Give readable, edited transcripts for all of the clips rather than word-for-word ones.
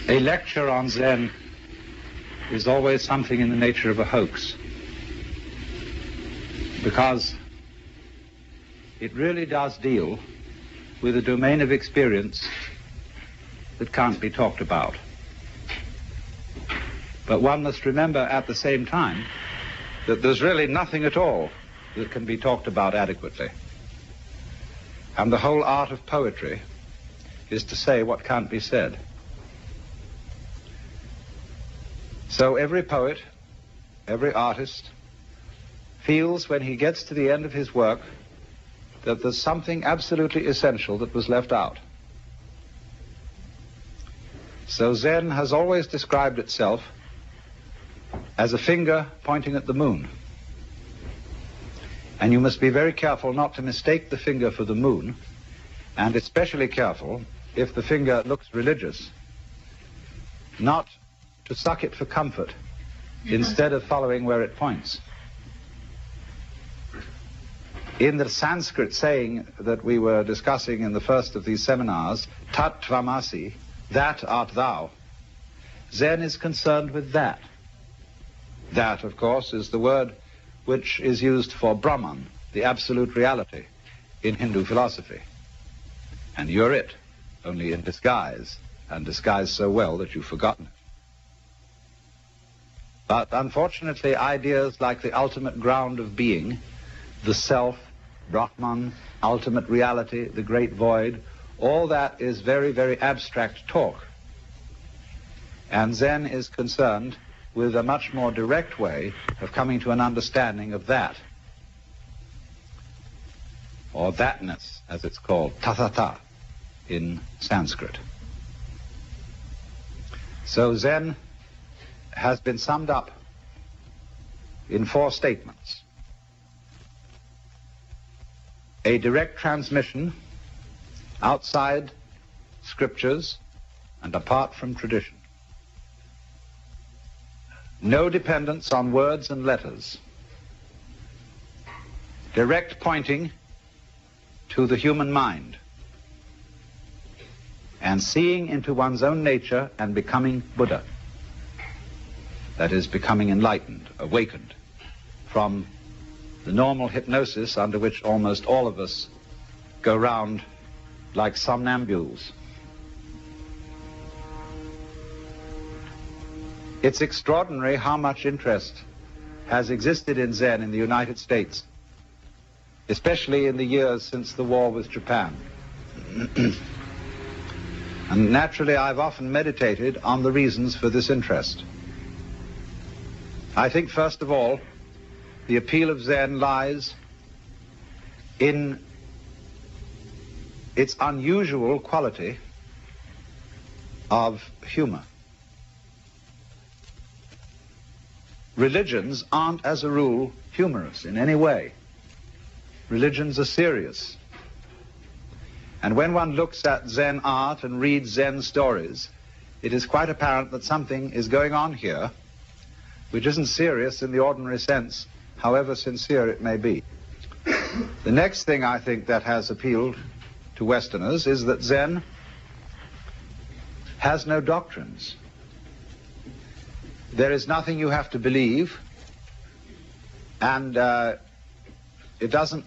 A lecture on Zen is always something in the nature of a hoax, because it really does deal with a domain of experience that can't be talked about. But one must remember at the same time that there's really nothing at all that can be talked about adequately. And the whole art of poetry is to say what can't be said. So every poet, every artist, feels when he gets to the end of his work that there's something absolutely essential that was left out. So Zen has always described itself as a finger pointing at the moon. And you must be very careful not to mistake the finger for the moon, and especially careful, if the finger looks religious, not to suck it for comfort instead of following where it points. In the Sanskrit saying that we were discussing in the first of these seminars, tat tvamasi, that art thou, Zen is concerned with that. That, of course, is the word which is used for Brahman, the absolute reality, in Hindu philosophy. And you're it, only in disguise, and disguised so well that you've forgotten it. But unfortunately, ideas like the ultimate ground of being, the self, Brahman, ultimate reality, the great void, all that is very, very abstract talk. And Zen is concerned with a much more direct way of coming to an understanding of that, or thatness, as it's called, tathata in Sanskrit. So Zen has been summed up in 4 statements. A direct transmission outside scriptures and apart from tradition. No dependence on words and letters. Direct pointing to the human mind. And seeing into one's own nature and becoming Buddha. That is, becoming enlightened, awakened from the normal hypnosis under which almost all of us go round like somnambules. It's extraordinary how much interest has existed in Zen in the United States, especially in the years since the war with Japan. And naturally, I've often meditated on the reasons for this interest. I think, first of all, the appeal of Zen lies in its unusual quality of humor. Religions aren't, as a rule, humorous in any way. Religions are serious. And when one looks at Zen art and reads Zen stories, it is quite apparent that something is going on here which isn't serious in the ordinary sense, however sincere it may be. The next thing I think that has appealed to Westerners is that Zen has no doctrines. There is nothing you have to believe, and it doesn't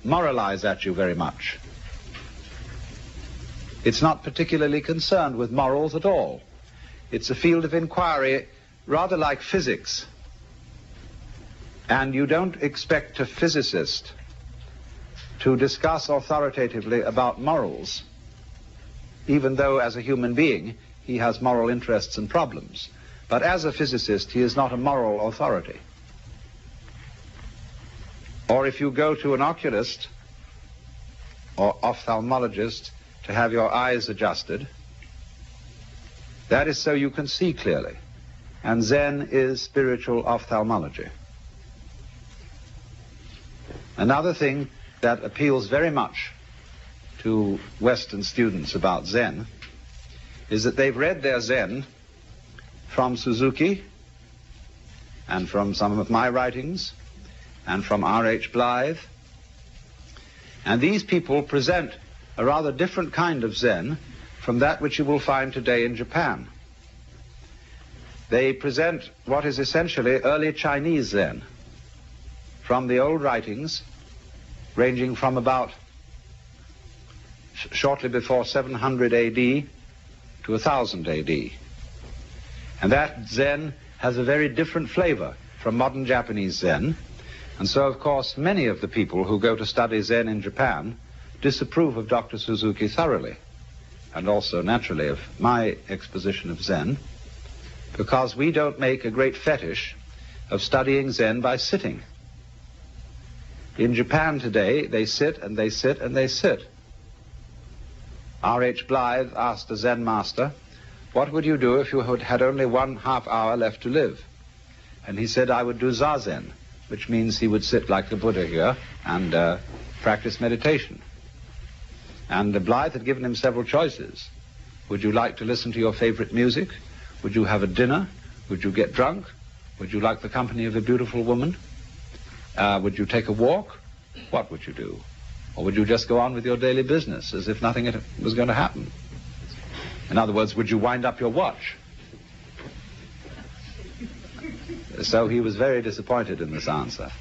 moralize at you very much. It's not particularly concerned with morals at all. It's a field of inquiry rather like physics. And you don't expect a physicist to discuss authoritatively about morals, even though as a human being he has moral interests and problems. But as a physicist, he is not a moral authority. Or if you go to an oculist or ophthalmologist to have your eyes adjusted, that is so you can see clearly. And Zen is spiritual ophthalmology. Another thing that appeals very much to Western students about Zen is that they've read their Zen from Suzuki and from some of my writings and from R.H. Blythe. And these people present a rather different kind of Zen from that which you will find today in Japan. They present what is essentially early Chinese Zen, from the old writings ranging from about shortly before 700 AD to 1000 AD. And that Zen has a very different flavor from modern Japanese Zen. And so, of course, many of the people who go to study Zen in Japan disapprove of Dr. Suzuki thoroughly, and also, naturally, of my exposition of Zen, because we don't make a great fetish of studying Zen by sitting. In Japan today, they sit and they sit and they sit. R.H. Blythe asked a Zen master, what would you do if you had only 1/2 hour left to live? And he said, I would do Zazen, which means he would sit like the Buddha here and practice meditation. And Blythe had given him several choices. Would you like to listen to your favorite music? Would you have a dinner? Would you get drunk? Would you like the company of a beautiful woman? Would you take a walk? What would you do? Or would you just go on with your daily business as if nothing was going to happen? In other words, would you wind up your watch? So he was very disappointed in this answer.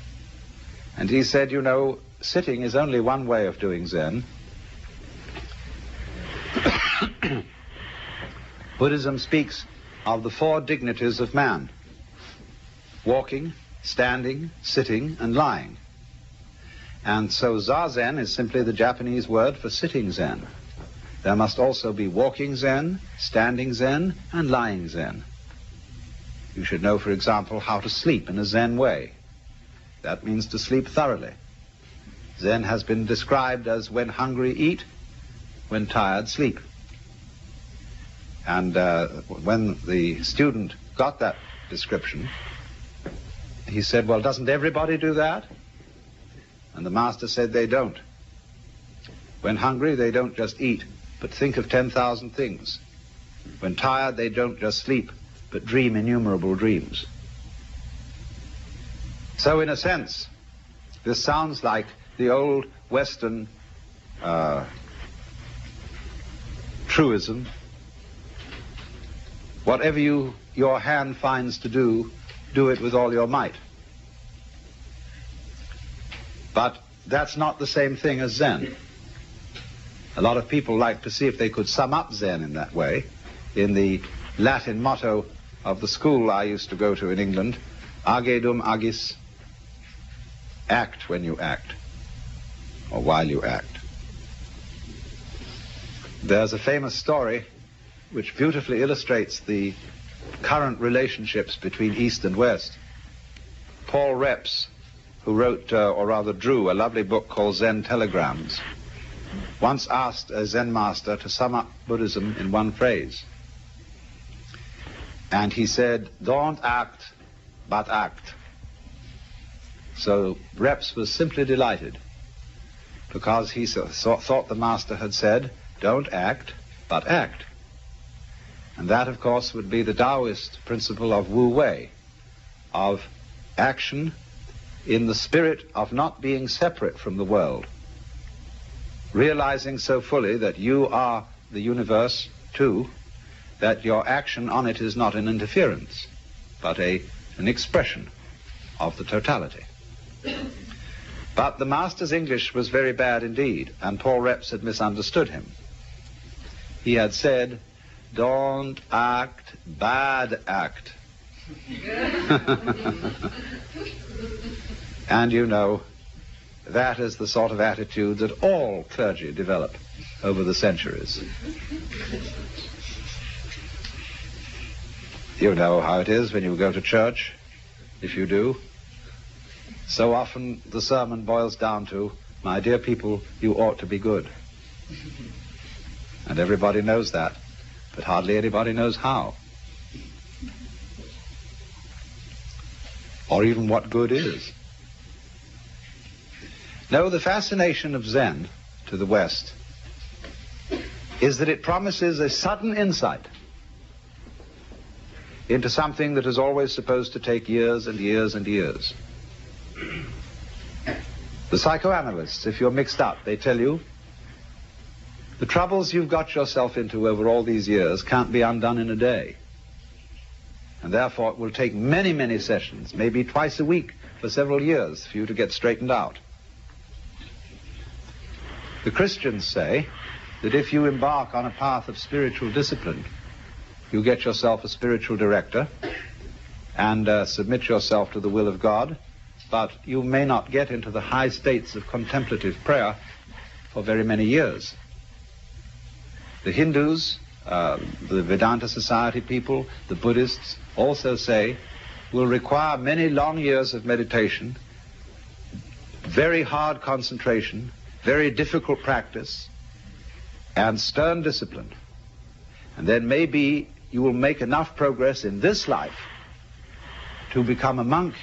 And he said, you know, sitting is only one way of doing Zen. Buddhism speaks of the 4 dignities of man: walking, standing, sitting, and lying. And so Zazen is simply the Japanese word for sitting Zen. There must also be walking Zen, standing Zen, and lying Zen. You should know, for example, how to sleep in a Zen way. That means to sleep thoroughly. Zen has been described as when hungry, eat, when tired, sleep. And when the student got that description, he said, well, doesn't everybody do that? And the master said they don't. When hungry, they don't just eat, but think of 10,000 things. When tired, they don't just sleep, but dream innumerable dreams. So in a sense, this sounds like the old Western truism: whatever your hand finds to do, do it with all your might. But that's not the same thing as Zen. A lot of people like to see if they could sum up Zen in that way. In the Latin motto of the school I used to go to in England, age dum agis, act when you act, or while you act. There's a famous story which beautifully illustrates the current relationships between East and West. Paul Reps, who wrote, or rather drew, a lovely book called Zen Telegrams, once asked a Zen master to sum up Buddhism in one phrase. And he said, don't act, but act. So Reps was simply delighted, because he thought the master had said, don't act, but act. And that, of course, would be the Taoist principle of Wu Wei, of action in the spirit of not being separate from the world, realizing so fully that you are the universe too, that your action on it is not an interference, but an expression of the totality. But the master's English was very bad indeed, and Paul Reps had misunderstood him. He had said, don't act, bad act. And you know, that is the sort of attitude that all clergy develop over the centuries. You know how it is when you go to church, if you do. So often the sermon boils down to, my dear people, you ought to be good. And everybody knows that, but hardly anybody knows how. Or even what good is. No, the fascination of Zen to the West is that it promises a sudden insight into something that is always supposed to take years and years and years. The psychoanalysts, if you're mixed up, they tell you The troubles you've got yourself into over all these years can't be undone in a day. And therefore it will take many, many sessions, maybe twice a week for several years for you to get straightened out. The Christians say that if you embark on a path of spiritual discipline, you get yourself a spiritual director and submit yourself to the will of God, but you may not get into the high states of contemplative prayer for very many years. The Hindus, the Vedanta Society people, the Buddhists also say will require many long years of meditation, very hard concentration, very difficult practice, and stern discipline. And then maybe you will make enough progress in this life to become a monk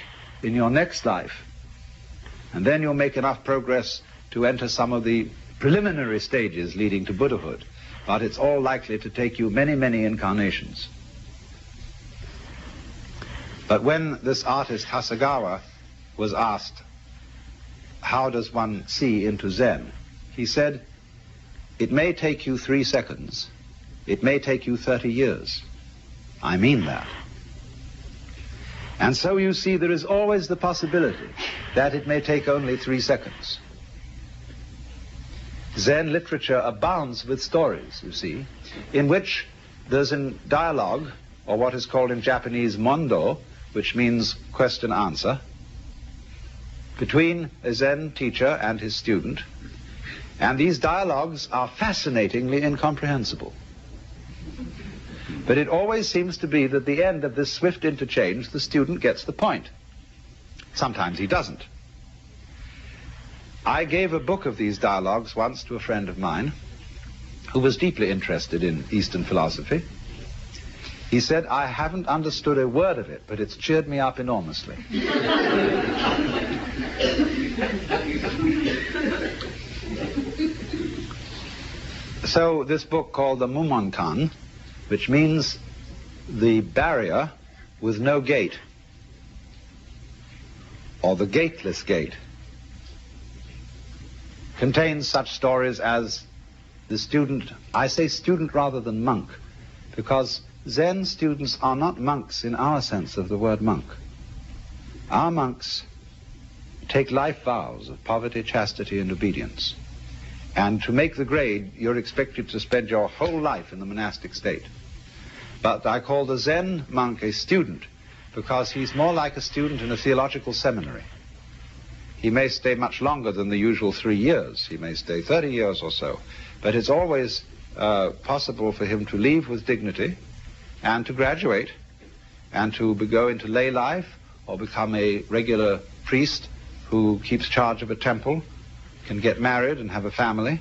in your next life. And then you'll make enough progress to enter some of the preliminary stages leading to Buddhahood. But it's all likely to take you many, many incarnations. But when this artist Hasegawa was asked, how does one see into Zen? He said, it may take you 3 seconds. It may take you 30 years. I mean that. And so you see there is always the possibility that it may take only 3 seconds. Zen literature abounds with stories, you see, in which there's a dialogue, or what is called in Japanese mondo, which means question-answer, between a Zen teacher and his student. And these dialogues are fascinatingly incomprehensible. But it always seems to be that at the end of this swift interchange, the student gets the point. Sometimes he doesn't. I gave a book of these dialogues once to a friend of mine who was deeply interested in Eastern philosophy. He said, I haven't understood a word of it, but it's cheered me up enormously. So this book called the Mumonkan, which means the barrier with no gate, or the gateless gate, contains such stories as the student, I say student rather than monk, because Zen students are not monks in our sense of the word monk. Our monks take life vows of poverty, chastity, and obedience. And to make the grade, you're expected to spend your whole life in the monastic state. But I call the Zen monk a student because he's more like a student in a theological seminary. He may stay much longer than the usual 3 years. He may stay 30 years or so. But it's always possible for him to leave with dignity and to graduate and to go into lay life or become a regular priest who keeps charge of a temple, can get married and have a family.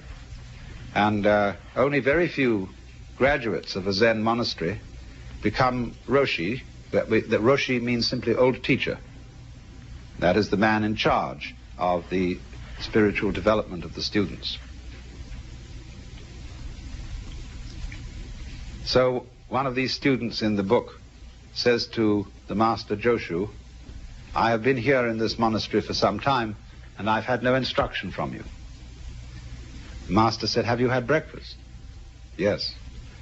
And only very few graduates of a Zen monastery become Roshi. That Roshi means simply old teacher. That is the man in charge of the spiritual development of the students. So one of these students in the book says to the master Joshu, I have been here in this monastery for some time and I've had no instruction from you. The master said, have you had breakfast? Yes.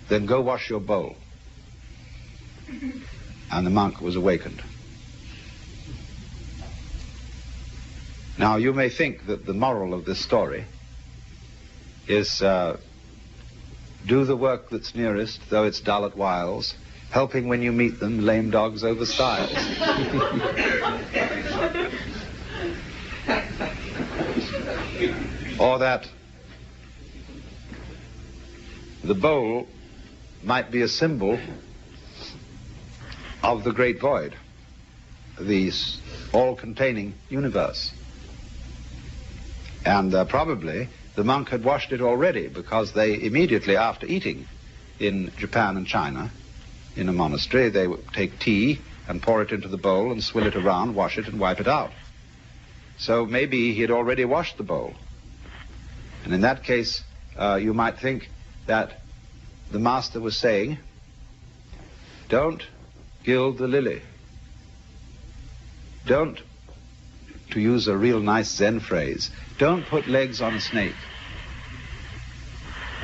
Then go wash your bowl. And the monk was awakened. Now you may think that the moral of this story is do the work that's nearest, though it's dull at whiles, helping when you meet them, lame dogs over stiles. Or that the bowl might be a symbol of the great void, the all-containing universe. And probably the monk had washed it already, because they immediately after eating in Japan and China, in a monastery, they would take tea and pour it into the bowl and swill it around, wash it and wipe it out. So maybe he had already washed the bowl. And in that case, you might think that the master was saying, don't gild the lily. Don't, to use a real nice Zen phrase, don't put legs on a snake.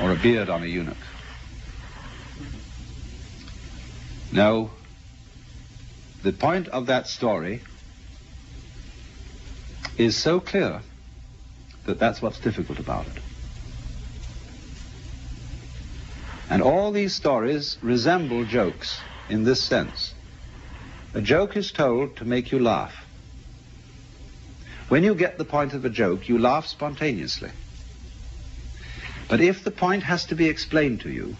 or a beard on a eunuch. No, the point of that story is so clear that that's what's difficult about it. And all these stories resemble jokes in this sense. A joke is told to make you laugh. When you get the point of a joke, you laugh spontaneously. But if the point has to be explained to you,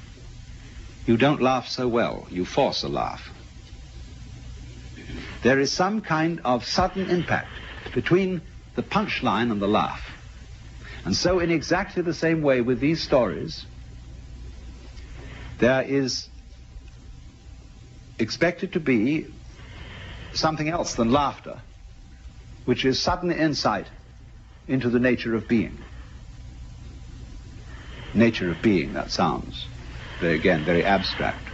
you don't laugh so well. You force a laugh. There is some kind of sudden impact between the punchline and the laugh. And so in exactly the same way with these stories, there is expected to be something else than laughter, which is sudden insight into the nature of being. Nature of being, that sounds, very abstract.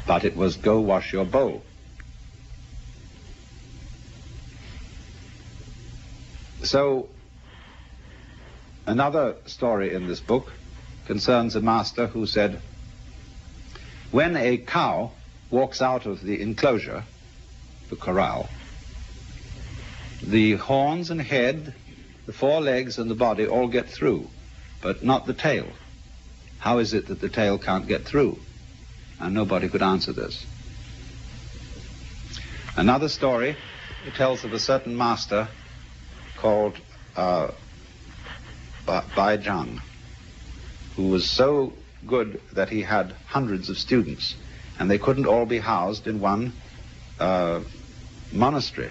But it was go wash your bowl. So, another story in this book concerns a master who said, when a cow walks out of the enclosure, the corral, the horns and head, the four legs and the body all get through, but not the tail. How is it that the tail can't get through? And nobody could answer this. Another story, it tells of a certain master called Baizhang, who was so good that he had hundreds of students, and they couldn't all be housed in one monastery.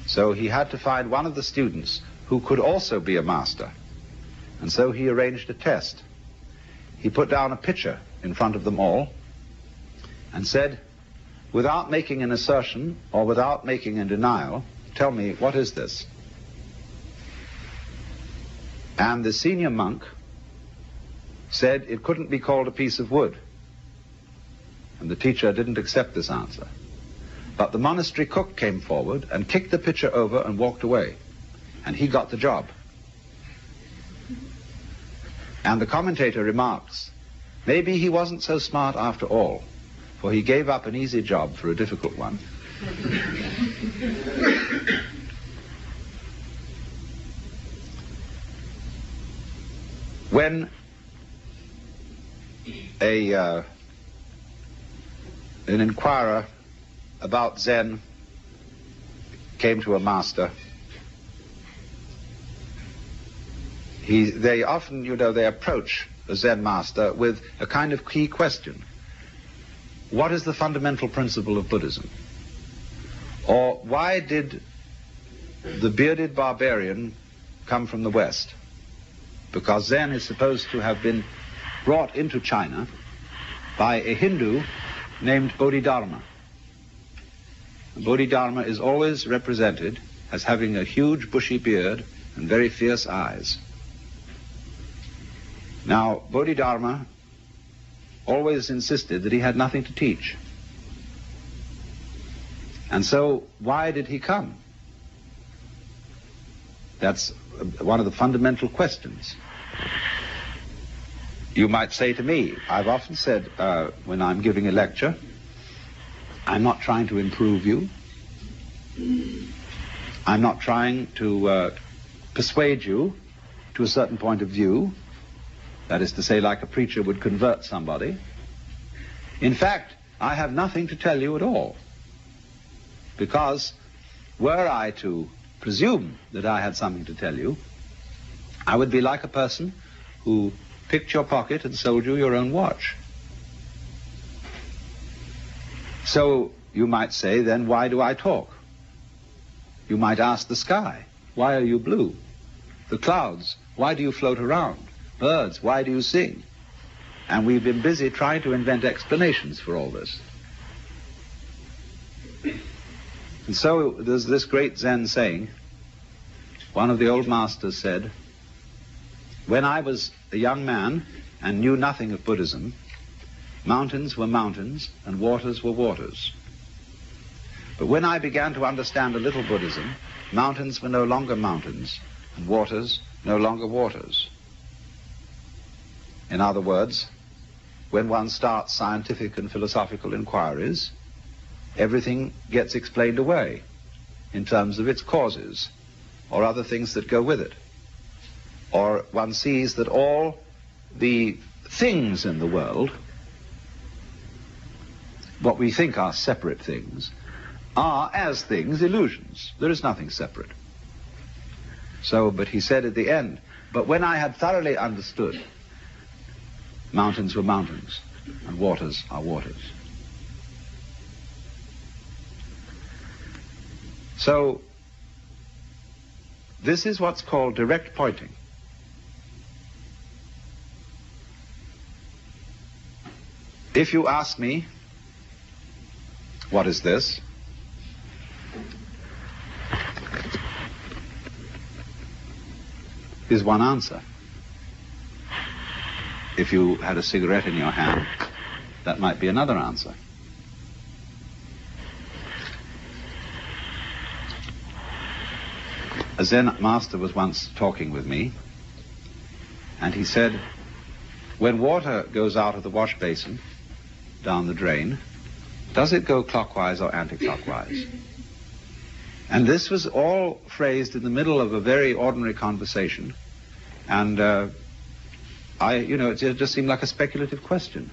So he had to find one of the students who could also be a master. And so he arranged a test. He put down a pitcher in front of them all and said, without making an assertion or without making a denial, tell me, what is this? And the senior monk said it couldn't be called a piece of wood. And the teacher didn't accept this answer. But the monastery cook came forward and kicked the pitcher over and walked away. And he got the job. And the commentator remarks, maybe he wasn't so smart after all, for he gave up an easy job for a difficult one. When an inquirer about Zen came to a master, they often, they approach a Zen master with a kind of key question. What is the fundamental principle of Buddhism? Or why did the bearded barbarian come from the West? Because Zen is supposed to have been brought into China by a Hindu named Bodhidharma. Bodhidharma is always represented as having a huge bushy beard and very fierce eyes. Now, Bodhidharma always insisted that he had nothing to teach. And so, why did he come? That's one of the fundamental questions. You might say to me, I've often said when I'm giving a lecture, I'm not trying to improve you. I'm not trying to persuade you to a certain point of view. That is to say, like a preacher would convert somebody. In fact, I have nothing to tell you at all. Because were I to presume that I had something to tell you, I would be like a person who picked your pocket and sold you your own watch. So you might say, then why do I talk? You might ask the sky, why are you blue? The clouds, why do you float around? Birds, why do you sing? And we've been busy trying to invent explanations for all this. And so there's this great Zen saying. One of the old masters said, when I was a young man and knew nothing of Buddhism, mountains were mountains and waters were waters. But when I began to understand a little Buddhism, mountains were no longer mountains and waters no longer waters. In other words, when one starts scientific and philosophical inquiries, everything gets explained away in terms of its causes or other things that go with it. Or one sees that all the things in the world, what we think are separate things, are, as things, illusions. There is nothing separate. So, but he said at the end, but when I had thoroughly understood, mountains were mountains, and waters are waters. So, this is what's called direct pointing. If you ask me, what is this? Is one answer. If you had a cigarette in your hand, that might be another answer. A Zen master was once talking with me, and he said, when water goes out of the wash basin, down the drain, does it go clockwise or anti-clockwise? And this was all phrased in the middle of a very ordinary conversation, and it just seemed like a speculative question.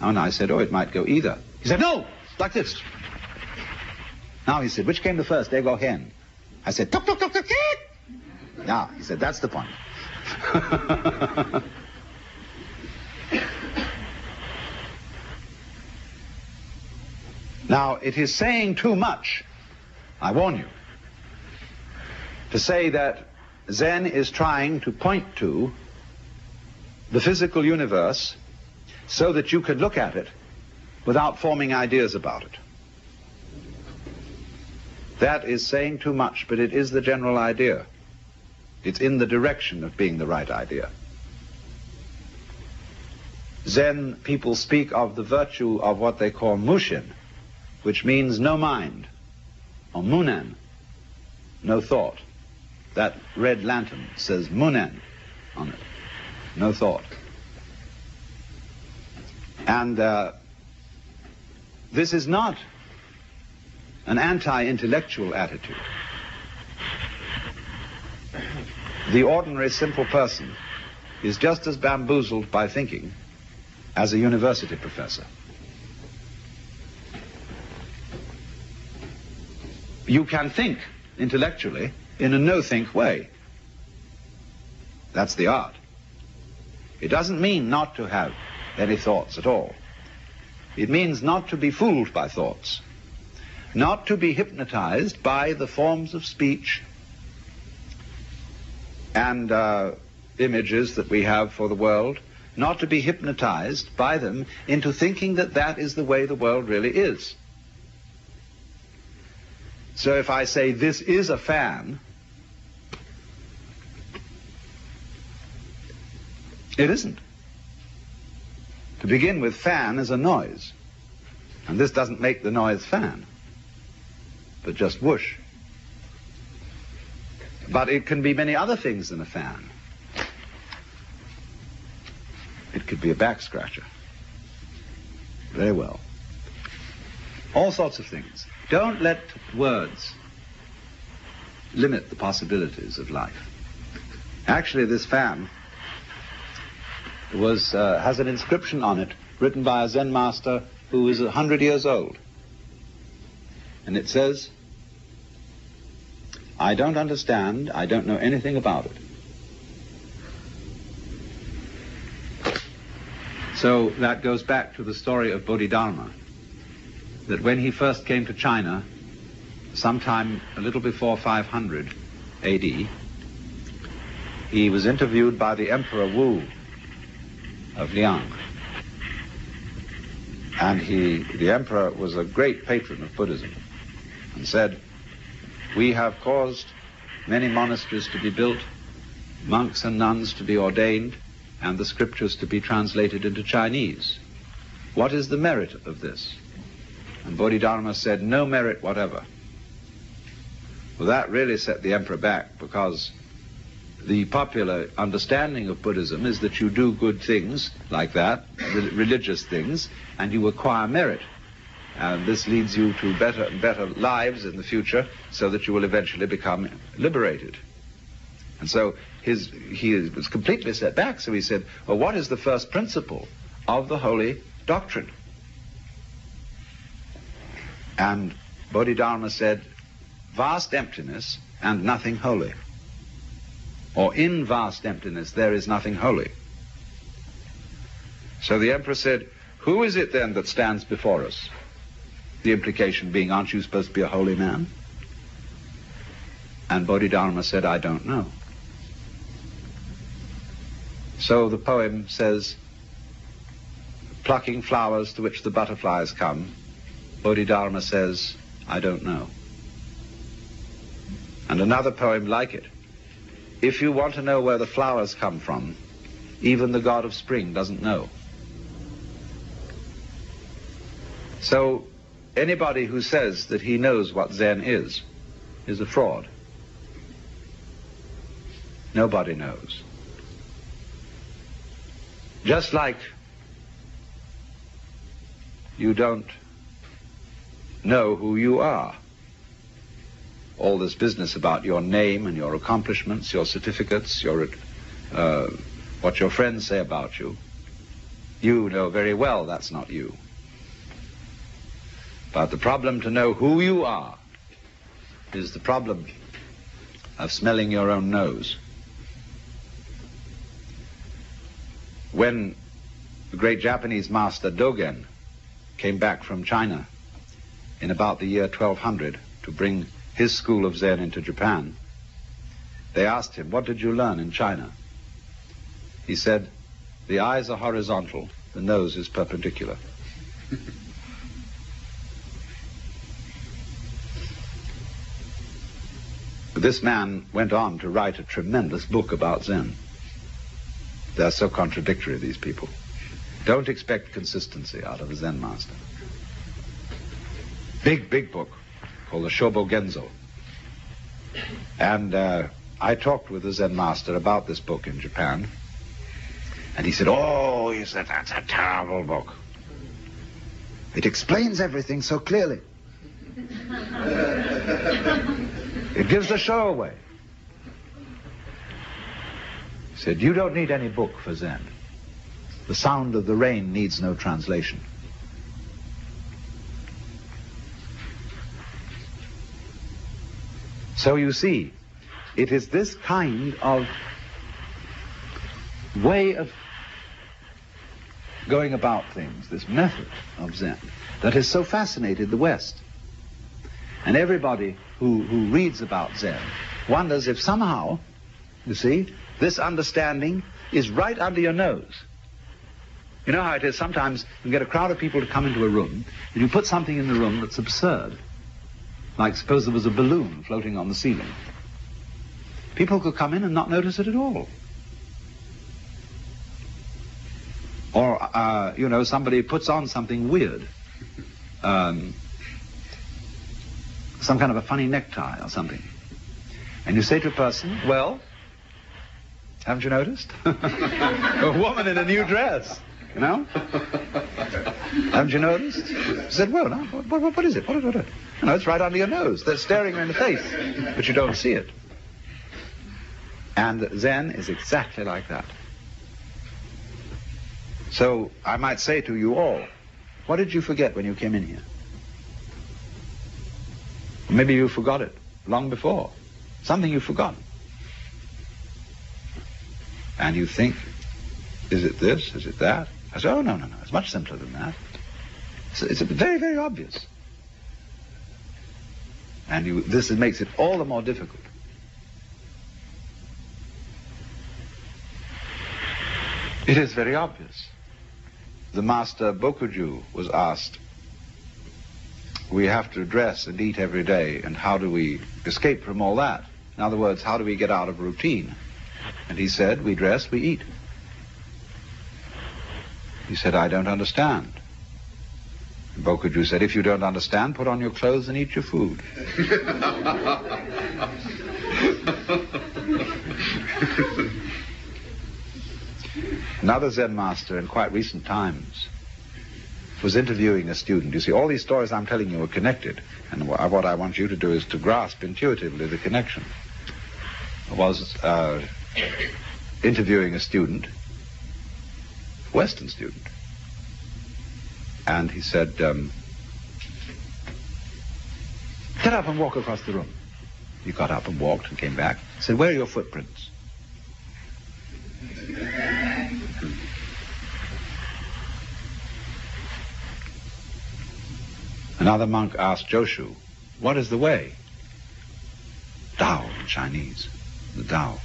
And I said, it might go either. He said, no, like this. Now he said, which came the first, egg or hen? I said, tuk, tuk, tuk, tuk, tuk. Now, he said, that's the point. Now, it is saying too much, I warn you, to say that Zen is trying to point to the physical universe so that you could look at it without forming ideas about it. That is saying too much, but it is the general idea. It's in the direction of being the right idea. Zen people speak of the virtue of what they call mushin, which means no mind, or munen, no thought. That red lantern says munen on it, no thought. And this is not an anti-intellectual attitude. The ordinary simple person is just as bamboozled by thinking as a university professor. You can think intellectually in a no-think way. That's the art. It doesn't mean not to have any thoughts at all. It means not to be fooled by thoughts, not to be hypnotized by the forms of speech and images that we have for the world, not to be hypnotized by them into thinking that that is the way the world really is. So if I say this is a fan, it isn't. To begin with, fan is a noise. And this doesn't make the noise fan, but just whoosh. But it can be many other things than a fan. It could be a back scratcher. Very well. All sorts of things. Don't let words limit the possibilities of life. Actually, this fan has an inscription on it written by a Zen master who is 100 years old. And it says, I don't understand, I don't know anything about it. So that goes back to the story of Bodhidharma, that when he first came to China, sometime a little before 500 AD, he was interviewed by the Emperor Wu of Liang. And the emperor was a great patron of Buddhism and said, we have caused many monasteries to be built, monks and nuns to be ordained, and the scriptures to be translated into Chinese. What is the merit of this? And Bodhidharma said, no merit whatever. Well, that really set the emperor back, because the popular understanding of Buddhism is that you do good things like that, religious things, and you acquire merit. And this leads you to better lives in the future, so that you will eventually become liberated. And so he was completely set back, so he said, well, what is the first principle of the holy doctrine? And Bodhidharma said, vast emptiness and nothing holy. Or in vast emptiness there is nothing holy. So the emperor said, who is it then that stands before us? The implication being, aren't you supposed to be a holy man? And Bodhidharma said, I don't know. So the poem says, plucking flowers to which the butterflies come, Bodhidharma says, I don't know. And another poem like it, if you want to know where the flowers come from, even the god of spring doesn't know. So anybody who says that he knows what Zen is a fraud. Nobody knows. Just like you don't know who you are. All this business about your name and your accomplishments, your certificates, what your friends say about you, you know very well that's not you. But the problem to know who you are is the problem of smelling your own nose. When the great Japanese master Dogen came back from China in about the year 1200 to bring his school of Zen into Japan, they asked him, what did you learn in China? He said, the eyes are horizontal, the nose is perpendicular. This man went on to write a tremendous book about Zen. They're so contradictory, these people. Don't expect consistency out of a Zen master. Big book called the Shobo Genzo. And I talked with the Zen master about this book in Japan. And he said, that's a terrible book. It explains everything so clearly. It gives the show away. He said, you don't need any book for Zen. The sound of the rain needs no translation. So you see, it is this kind of way of going about things, this method of Zen, that has so fascinated the West. And everybody who reads about Zen wonders if somehow, you see, this understanding is right under your nose. You know how it is, sometimes you get a crowd of people to come into a room, and you put something in the room that's absurd. Like suppose there was a balloon floating on the ceiling. People could come in and not notice it at all. Or, somebody puts on something weird. Some kind of a funny necktie or something. And you say to a person, well, haven't you noticed? A woman in a new dress, you know? Haven't you noticed? He said, well, no, what is it? What? It's right under your nose. They're staring you in the face, but you don't see it. And Zen is exactly like that. So I might say to you all, what did you forget when you came in here? Maybe you forgot it long before. Something you've forgotten. And you think, is it this? Is it that? I say, oh, no. It's much simpler than that. It's very, very obvious. And this makes it all the more difficult. It is very obvious. The master Bokuju was asked, we have to dress and eat every day, and how do we escape from all that? In other words, how do we get out of routine? And he said, we dress, we eat. He said, I don't understand. And Bokuju said, if you don't understand, put on your clothes and eat your food. Another Zen master in quite recent times was interviewing a student. You see, all these stories I'm telling you are connected, and what I want you to do is to grasp intuitively the connection. I was interviewing a student, Western student, and he said, get up and walk across the room. He got up and walked and came back. He said, where are your footprints? Another monk asked Joshu, what is the way? Tao in Chinese, the Tao.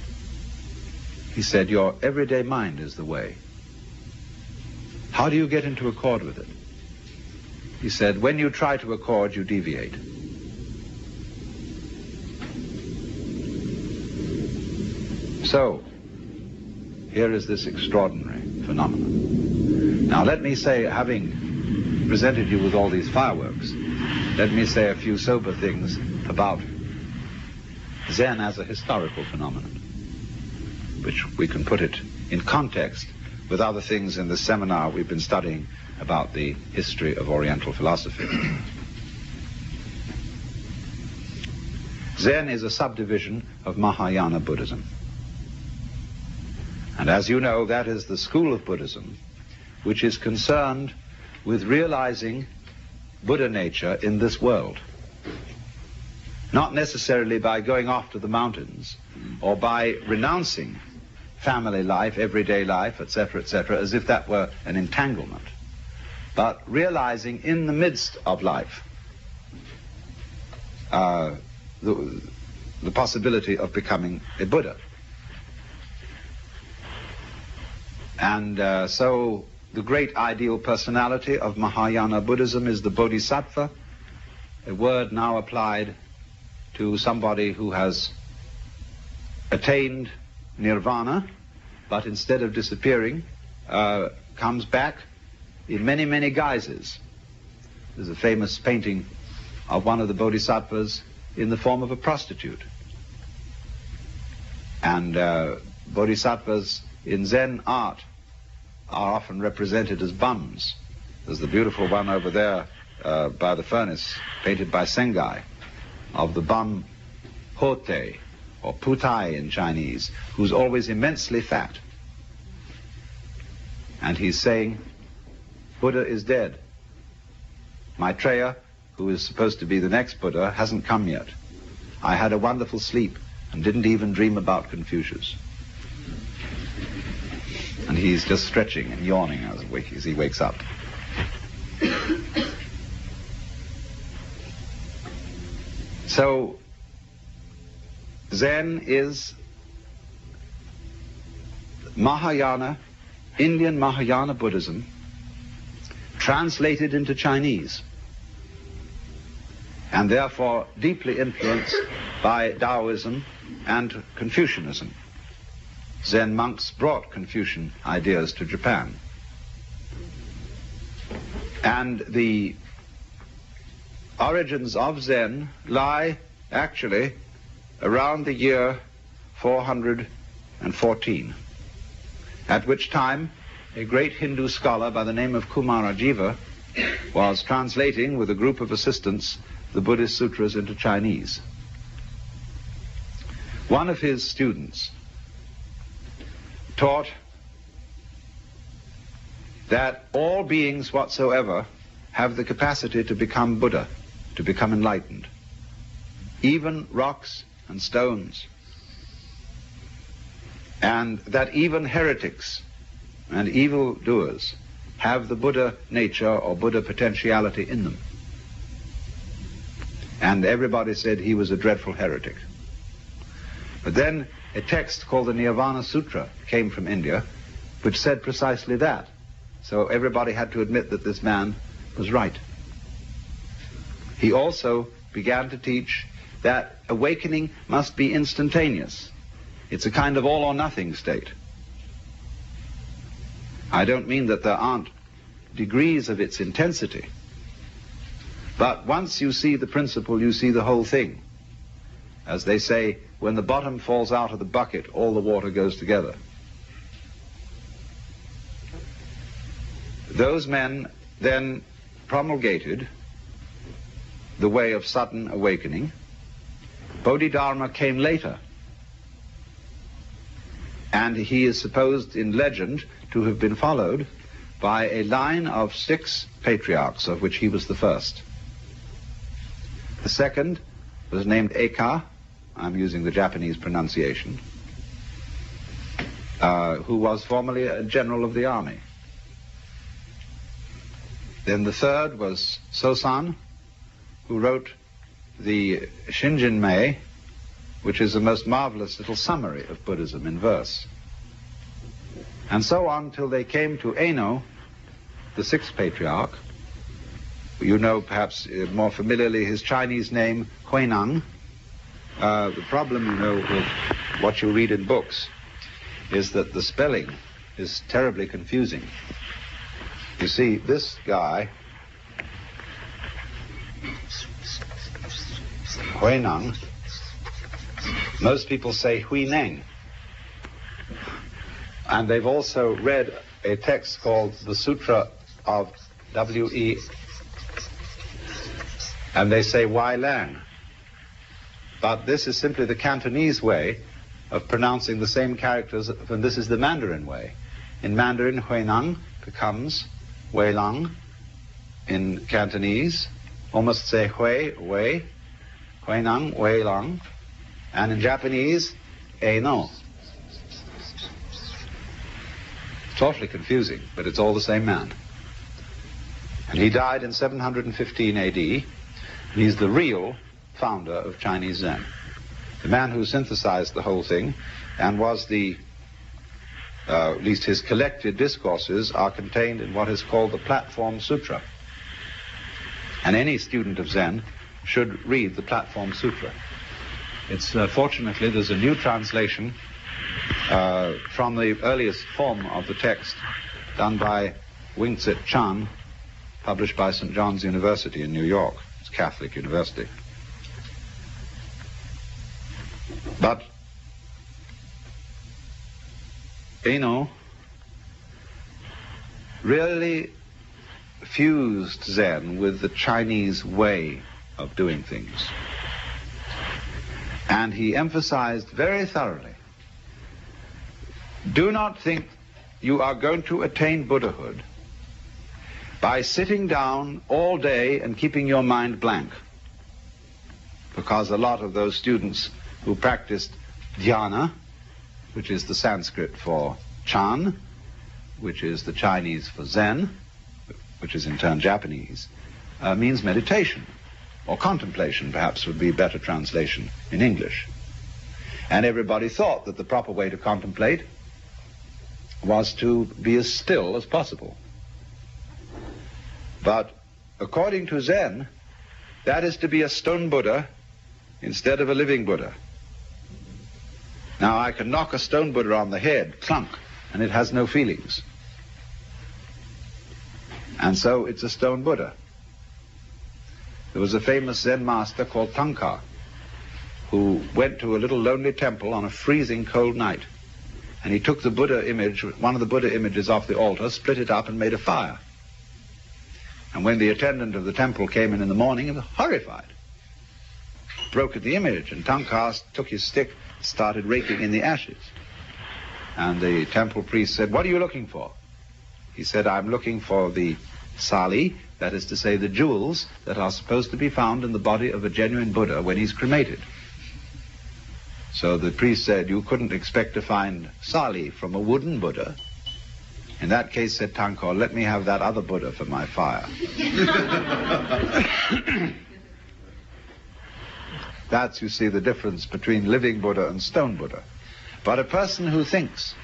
He said, your everyday mind is the way. How do you get into accord with it? He said, when you try to accord, you deviate. So, here is this extraordinary phenomenon. Now let me say, having presented you with all these fireworks, let me say a few sober things about Zen as a historical phenomenon, which we can put it in context with other things in the seminar we've been studying about the history of Oriental philosophy. Zen is a subdivision of Mahayana Buddhism. And as you know, that is the school of Buddhism which is concerned with realizing Buddha nature in this world. Not necessarily by going off to the mountains or by renouncing family life, everyday life, etc., as if that were an entanglement, but realizing in the midst of life the possibility of becoming a Buddha. And so the great ideal personality of Mahayana Buddhism is the Bodhisattva, a word now applied to somebody who has attained nirvana, but instead of disappearing, comes back in many, many guises. There's a famous painting of one of the bodhisattvas in the form of a prostitute. And bodhisattvas in Zen art are often represented as bums. There's the beautiful one over there by the furnace, painted by Sengai, of the bum Hote, or Putai in Chinese, who's always immensely fat. And he's saying, Buddha is dead. Maitreya, who is supposed to be the next Buddha, hasn't come yet. I had a wonderful sleep and didn't even dream about Confucius. And he's just stretching and yawning as he wakes up. So, Zen is Mahayana, Indian Mahayana Buddhism, translated into Chinese, and therefore deeply influenced by Taoism and Confucianism. Zen monks brought Confucian ideas to Japan. And the origins of Zen lie actually around the year 414, at which time a great Hindu scholar by the name of Kumarajiva was translating with a group of assistants the Buddhist sutras into Chinese. One of his students taught that all beings whatsoever have the capacity to become Buddha, to become enlightened, even rocks and stones, and that even heretics and evildoers have the Buddha nature or Buddha potentiality in them. And everybody said he was a dreadful heretic. But then a text called the Nirvana Sutra came from India, which said precisely that. So everybody had to admit that this man was right. He also began to teach that awakening must be instantaneous. It's a kind of all or nothing state. I don't mean that there aren't degrees of its intensity, but once you see the principle, you see the whole thing. As they say, when the bottom falls out of the bucket, all the water goes together. Those men then promulgated the way of sudden awakening. Bodhidharma came later, and he is supposed in legend to have been followed by a line of 6 patriarchs, of which he was the first. The second was named Eka, I'm using the Japanese pronunciation, who was formerly a general of the army. Then the third was Sosan, who wrote the Shinjinmei, which is a most marvelous little summary of Buddhism in verse. And so on till they came to Eno, the 6th patriarch. You know perhaps more familiarly his Chinese name, Huineng. The problem, you know, with what you read in books is that the spelling is terribly confusing. You see, this guy, Huineng, most people say Huineng. And they've also read a text called the Sutra of W.E. and they say Wai Lang. But this is simply the Cantonese way of pronouncing the same characters, and this is the Mandarin way. In Mandarin, Huineng becomes Wei Lang. In Cantonese, almost say Hui, Wei, Huineng, Wei Lang. And in Japanese, Eno. It's awfully confusing, but it's all the same man. And he died in 715 AD. He's the real founder of Chinese Zen. The man who synthesized the whole thing and was at least his collected discourses are contained in what is called the Platform Sutra. And any student of Zen should read the Platform Sutra. It's fortunately there's a new translation from the earliest form of the text done by Wing-Tsit Chan, published by St. John's University in New York. It's a Catholic university. But Eno really fused Zen with the Chinese way of doing things. And he emphasized very thoroughly, do not think you are going to attain Buddhahood by sitting down all day and keeping your mind blank. Because a lot of those students who practiced dhyana, which is the Sanskrit for Chan, which is the Chinese for Zen, which is in turn Japanese, means meditation, or contemplation perhaps would be a better translation in English. And everybody thought that the proper way to contemplate was to be as still as possible. But according to Zen, that is to be a stone Buddha instead of a living Buddha. Now I can knock a stone Buddha on the head, clunk, and it has no feelings. And so it's a stone Buddha. There was a famous Zen master called Tanka who went to a little lonely temple on a freezing cold night. And he took the Buddha image, one of the Buddha images off the altar, split it up and made a fire. And when the attendant of the temple came in the morning, he was horrified. Broke at the image, and Tanka took his stick, started raking in the ashes. And the temple priest said, "What are you looking for?" He said, "I'm looking for the sali, that is to say the jewels that are supposed to be found in the body of a genuine Buddha when he's cremated." So the priest said, "You couldn't expect to find sali from a wooden Buddha." In that case, said Tanka, "Let me have that other Buddha for my fire." That's, you see, the difference between living Buddha and stone Buddha. But a person who thinks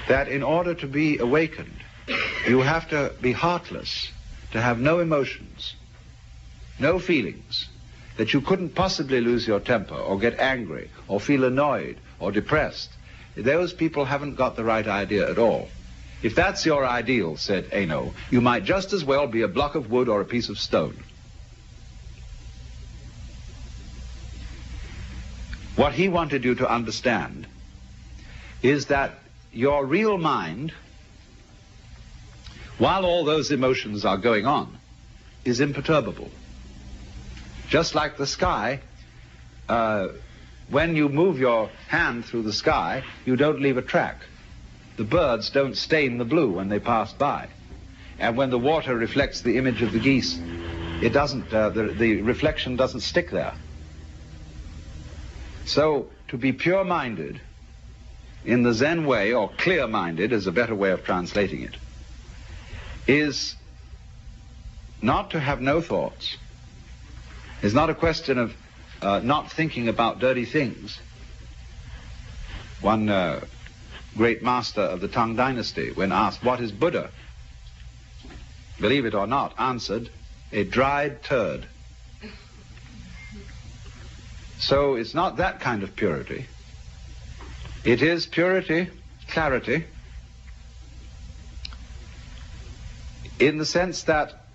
that in order to be awakened, you have to be heartless, to have no emotions, no feelings, that you couldn't possibly lose your temper or get angry or feel annoyed or depressed, those people haven't got the right idea at all. If that's your ideal, said Eno, you might just as well be a block of wood or a piece of stone. What he wanted you to understand is that your real mind, while all those emotions are going on, is imperturbable. Just like the sky, when you move your hand through the sky, you don't leave a track. The birds don't stain the blue when they pass by. And when the water reflects the image of the geese, it doesn't, the reflection doesn't stick there. So, to be pure-minded in the Zen way, or clear-minded is a better way of translating it, is not to have no thoughts. It's not a question of not thinking about dirty things. One great master of the Tang dynasty, when asked, "What is Buddha?" believe it or not, answered, "A dried turd." So it's not that kind of purity. It is purity, clarity, in the sense that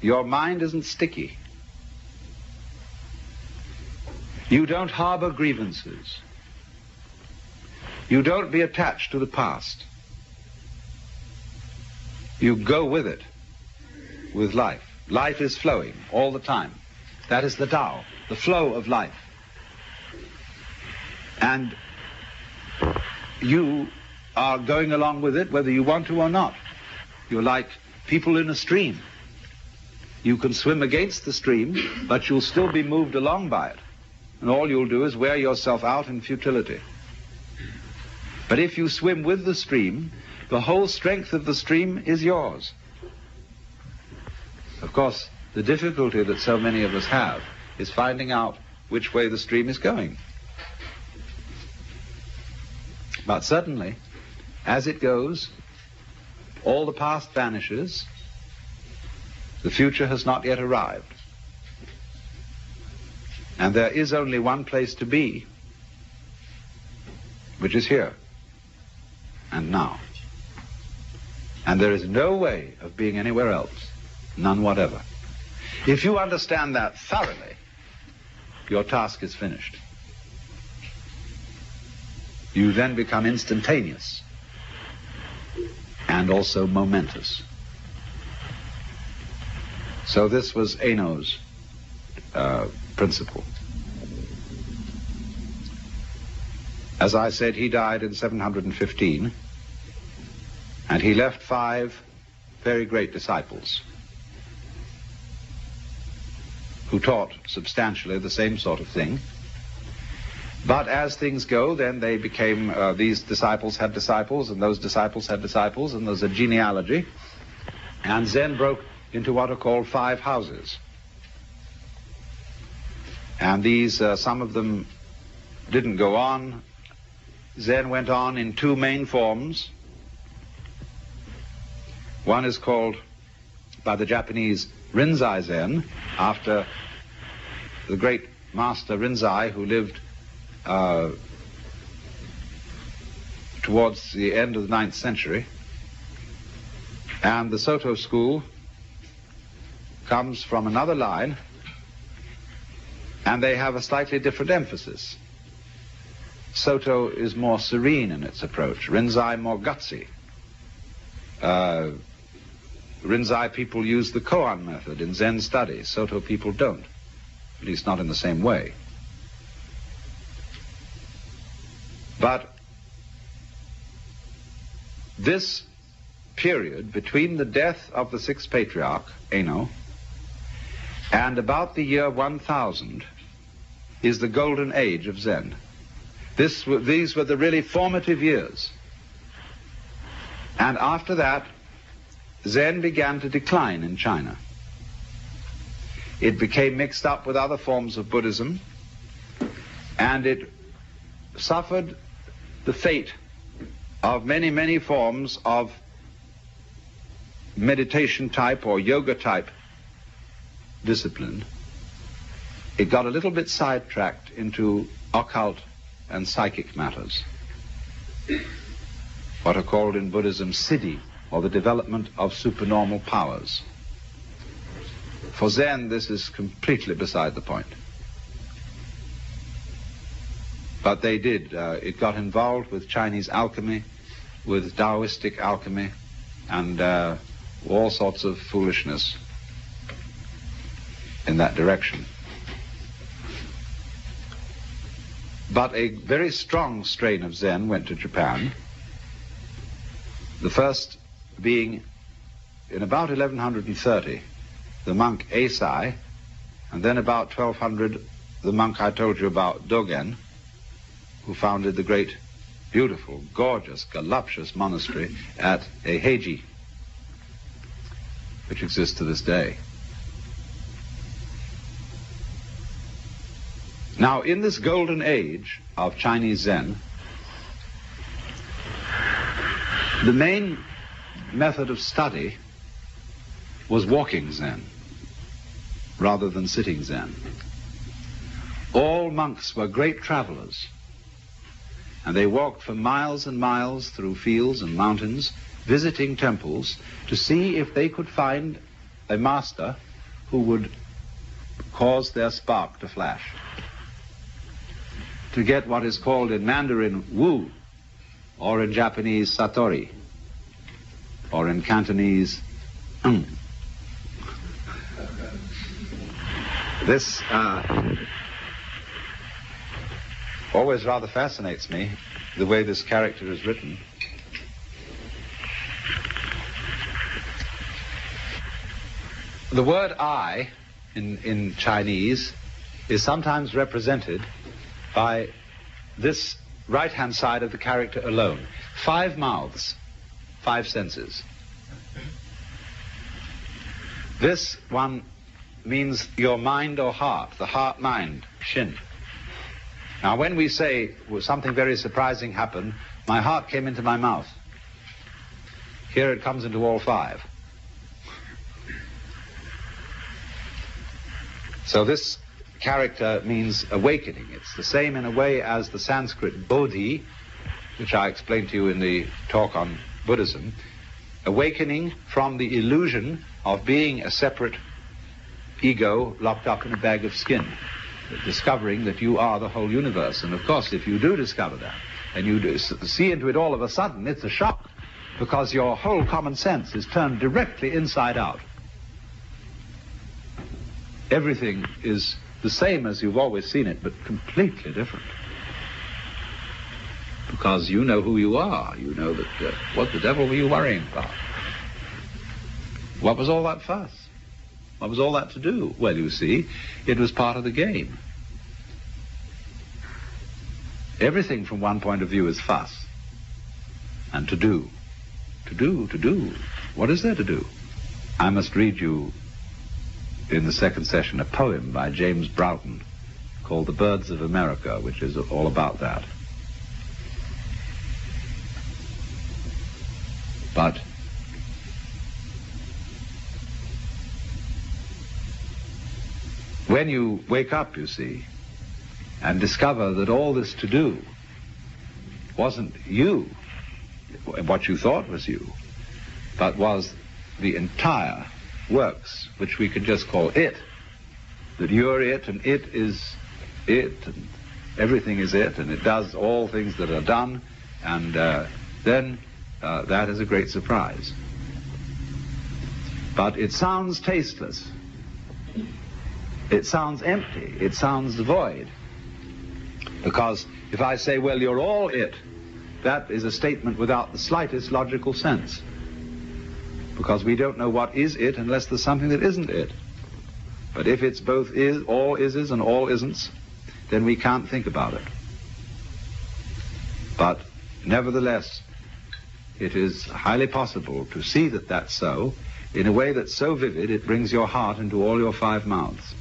your mind isn't sticky. You don't harbor grievances. You don't be attached to the past. You go with it, with life. Life is flowing all the time. That is the Tao, the flow of life. And you are going along with it whether you want to or not. You're like people in a stream. You can swim against the stream, but you'll still be moved along by it. And all you'll do is wear yourself out in futility. But if you swim with the stream, the whole strength of the stream is yours. Of course, the difficulty that so many of us have is finding out which way the stream is going. But certainly, as it goes, all the past vanishes, the future has not yet arrived. And there is only one place to be, which is here and now. And there is no way of being anywhere else, none whatever. If you understand that thoroughly, your task is finished. You then become instantaneous and also momentous. So this was Eno's principle. As I said, he died in 715, and he left 5 very great disciples who taught substantially the same sort of thing. But as things go, then they became, these disciples had disciples, and those disciples had disciples, and there's a genealogy. And Zen broke into what are called 5 houses. And these, some of them didn't go on. Zen went on in 2 main forms. One is called, by the Japanese, Rinzai Zen, after the great master Rinzai, who lived towards the end of the 9th century. And the Soto school comes from another line, and they have a slightly different emphasis. Soto is more serene in its approach, Rinzai more gutsy. Rinzai people use the koan method in Zen studies. Soto people don't, at least not in the same way. But this period between the death of the 6th patriarch, Eno, and about the year 1000 is the golden age of Zen. These were the really formative years. And after that, Zen began to decline in China. It became mixed up with other forms of Buddhism, and it suffered the fate of many, many forms of meditation type or yoga type discipline. It got a little bit sidetracked into occult and psychic matters, what are called in Buddhism siddhi, or the development of supernormal powers. For Zen, this is completely beside the point. But they did. It got involved with Chinese alchemy, with Taoistic alchemy, and all sorts of foolishness in that direction. But a very strong strain of Zen went to Japan, the first being in about 1130, the monk Eisai, and then about 1200, the monk I told you about, Dogen, who founded the great, beautiful, gorgeous, voluptuous monastery at Eiheiji, which exists to this day. Now, in this golden age of Chinese Zen, the main method of study was walking Zen rather than sitting Zen. All monks were great travelers, and they walked for miles and miles through fields and mountains, visiting temples to see if they could find a master who would cause their spark to flash, to get what is called in Mandarin Wu, or in Japanese Satori, or in Cantonese This always rather fascinates me, the way this character is written. The word I in Chinese is sometimes represented by this right-hand side of the character alone. 5 mouths, 5 senses. This one means your mind or heart, the heart-mind, shin. Now, when we say, well, something very surprising happened, my heart came into my mouth. Here it comes into all 5. So this character means awakening. It's the same in a way as the Sanskrit bodhi, which I explained to you in the talk on Buddhism. Awakening from the illusion of being a separate ego locked up in a bag of skin, discovering that you are the whole universe. And of course, if you do discover that, and you do see into it all of a sudden, it's a shock, because your whole common sense is turned directly inside out. Everything is the same as you've always seen it, but completely different. Because you know who you are. You know that, what the devil were you worrying about? What was all that fuss? What was all that to do? Well, you see, it was part of the game. Everything from one point of view is fuss. And to do. To do. What is there to do? I must read you, in the second session, a poem by James Broughton called The Birds of America, which is all about that. But when you wake up, you see, and discover that all this to do wasn't you, what you thought was you, but was the entire works, which we could just call it, that you're it, and it is it, and everything is it, and it does all things that are done, and then that is a great surprise. But it sounds tasteless. It sounds empty. It sounds void. Because if I say, well, you're all it, that is a statement without the slightest logical sense. Because we don't know what is it unless there's something that isn't it. But if it's both is, all ises and all isn'ts, then we can't think about it. But nevertheless, it is highly possible to see that that's so in a way that's so vivid it brings your heart into all your 5 mouths.